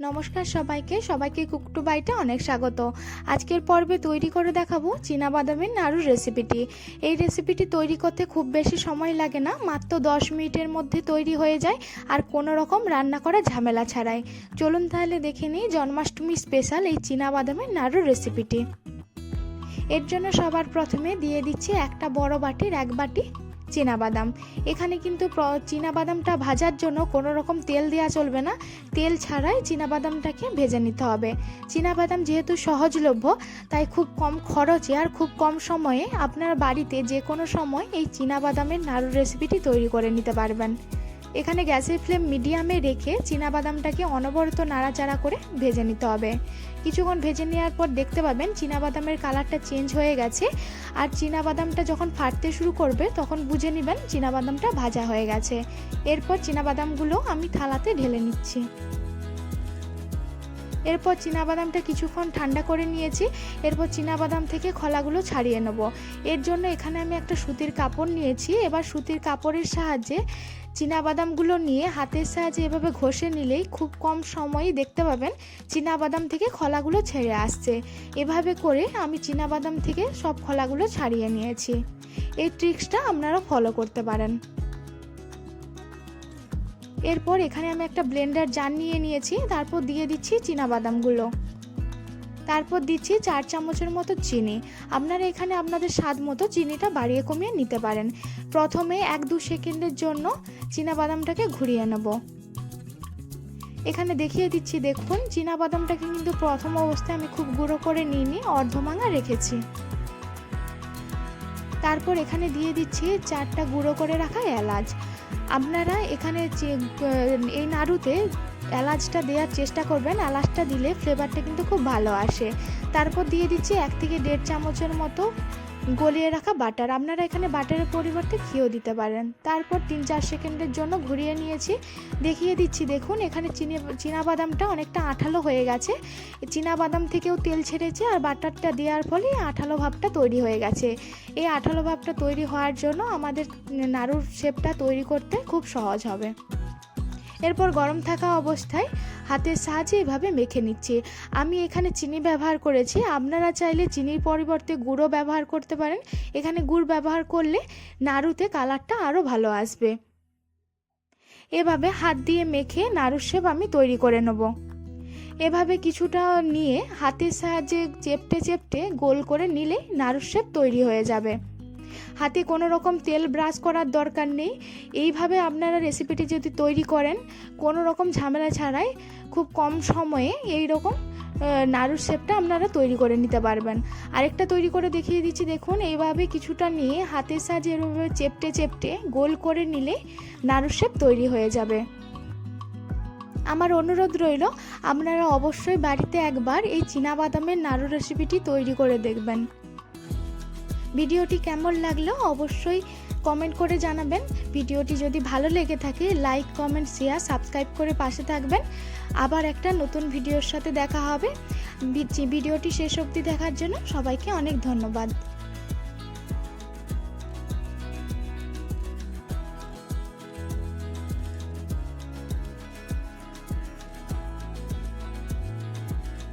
নমস্কার সবাইকে cook two বাইটে অনেক স্বাগত। আজকের পর্বে তৈরি করে দেখাবো চীনাবাদামের নাড়ুর রেসিপিটি। এই রেসিপিটি তৈরি করতে খুব বেশি সময় লাগে না, মাত্র 10 মিনিটের মধ্যে তৈরি হয়ে যায় আর কোনো রকম রান্না করা ঝামেলা ছাড়াই। চলুন তাহলে দেখে নিই জন্মাষ্টমী স্পেশাল এই চীনাবাদামের নাড়ুর রেসিপিটি। এর জন্য সবার প্রথমে দিয়ে দিচ্ছি একটা বড় বাটির 1 বাটি চীনাবাদাম। এখানে কিন্তু চীনাবাদামটা ভাজার জন্য কোনো রকম তেল দেওয়া চলবে না, তেল ছাড়াই চীনাবাদামটাকে ভেজে নিতে হবে। চীনাবাদাম যেহেতু সহজলভ্য, তাই খুব কম খরচে আর খুব কম সময়ে আপনার বাড়িতে যে কোনো সময় এই চীনাবাদামের নাড়ুর রেসিপিটি তৈরি করে নিতে পারবেন। এখানে গ্যাসের ফ্লেম মিডিয়ামে রেখে চীনাবাদামটাকে অনবরত নাড়াচাড়া করে ভেজে নিতে হবে। কিছুক্ষণ ভেজে নেওয়ার পর দেখতে পাবেন চীনাবাদামের কালারটা চেঞ্জ হয়ে গেছে, আর চীনাবাদামটা যখন ফাটতে শুরু করবে তখন বুঝে নেবেন চীনাবাদামটা ভাজা হয়ে গেছে। এরপর চীনাবাদামগুলো আমি থালাতে ঢেলে নিচ্ছি। এরপর চীনাবাদামটা কিছুক্ষণ ঠান্ডা করে নিয়েছি। এরপর চীনাবাদাম থেকে খোলাগুলো ছাড়িয়ে নেব। এর জন্য এখানে আমি একটা সুতির কাপড় নিয়েছি। এবার সুতির কাপড়ের সাহায্যে চীনাবাদামগুলো নিয়ে হাতের সাহায্যে এভাবে ঘষে নিলেই খুব কম সময়ই দেখতে পাবেন চীনাবাদাম থেকে খোলাগুলো ছেড়ে আসছে। এভাবে করে আমি চীনাবাদাম থেকে সব খোলাগুলো ছাড়িয়ে নিয়েছি। এই ট্রিক্সটা আপনারা ফলো করতে পারেন। এরপর এখানে আমি একটা ব্লেন্ডার জার নিয়ে নিয়েছি। তারপর দিয়ে দিচ্ছি চীনাবাদামগুলো। তারপর দিচ্ছি 4 চামচের মতো চিনি। আপনারা এখানে আপনাদের স্বাদ মতো চিনিটা বাড়িয়ে কমিয়ে নিতে পারেন। প্রথমে 1-2 সেকেন্ডের জন্য চীনাবাদামটাকে ঘুরিয়ে নেব। এখানে দেখিয়ে দিচ্ছি, দেখুন চীনাবাদামটাকে কিন্তু প্রথম অবস্থায় আমি খুব গুঁড়ো করে নিইনি, অর্ধভাঙা রেখেছি। তারপর এখানে দিয়ে দিচ্ছি 4টা গুঁড়ো করে রাখা এলাচ। আপনারা এখানে এই নাড়ুতে এলাচটা দেওয়ার চেষ্টা করবেন, এলাচটা দিলে ফ্লেভারটা কিন্তু খুব ভালো আসে। তারপর দিয়ে দিচ্ছি 1 থেকে 1.5 চামচের মতো গলিয়ে রাখা বাটার। আপনারা এখানে বাটারের পরিবর্তে ঘিও দিতে পারেন। তারপর 3-4 সেকেন্ডের জন্য ঘুরিয়ে নিয়েছি। দেখিয়ে দিচ্ছি, দেখুন এখানে চীনাবাদামটা অনেকটা আঠালো হয়ে গেছে। চীনাবাদাম থেকেও তেল ছেড়েছে আর বাটারটা দেওয়ার ফলে আঠালো ভাবটা তৈরি হয়ে গেছে। এই আঠালো ভাবটা তৈরি হওয়ার জন্য আমাদের নাড়ুর শেপটা তৈরি করতে খুব সহজ হবে। এরপর গরম থাকা অবস্থায় হাতের সাহায্যে এভাবে মেখে নিচ্ছি। আমি এখানে চিনি ব্যবহার করেছি, আপনারা চাইলে চিনির পরিবর্তে গুঁড়ো ব্যবহার করতে পারেন। এখানে গুড় ব্যবহার করলে নাড়ুতে কালারটা আরও ভালো আসবে। এভাবে হাত দিয়ে মেখে নাড়ুর শেপ আমি তৈরি করে নেব। এভাবে কিছুটা নিয়ে হাতের সাহায্যে চেপটে গোল করে নিলে নাড়ুর শেপ তৈরি হয়ে যাবে। হাতে কোনো রকম তেল ব্রাশ করার দরকার নেই। এইভাবে আপনারা রেসিপিটি যদি তৈরি করেন কোনো রকম ঝামেলা ছাড়াই খুব কম সময়ে এই রকম নাড়ুর শেপটা আপনারা তৈরি করে নিতে পারবেন। আরেকটা তৈরি করে দেখিয়ে দিচ্ছি, দেখুন এইভাবে কিছুটা নিয়ে হাতের সাহায্যে এভাবে চেপটে গোল করে নিলে নাড়ুর শেপ তৈরি হয়ে যাবে। আমার অনুরোধ রইল আপনারা অবশ্যই বাড়িতে একবার এই চীনাবাদামের নাড়ু রেসিপিটি তৈরি করে দেখবেন। ভিডিওটি কেমন লাগলো অবশ্যই কমেন্ট করে জানাবেন। ভিডিওটি যদি ভালো লেগে থাকে লাইক, কমেন্ট, শেয়ার, সাবস্ক্রাইব করে পাশে থাকবেন। আবার একটা নতুন ভিডিওর সাথে দেখা হবে। ভিডিওটি শেষ অবধি দেখার জন্য সবাইকে অনেক ধন্যবাদ।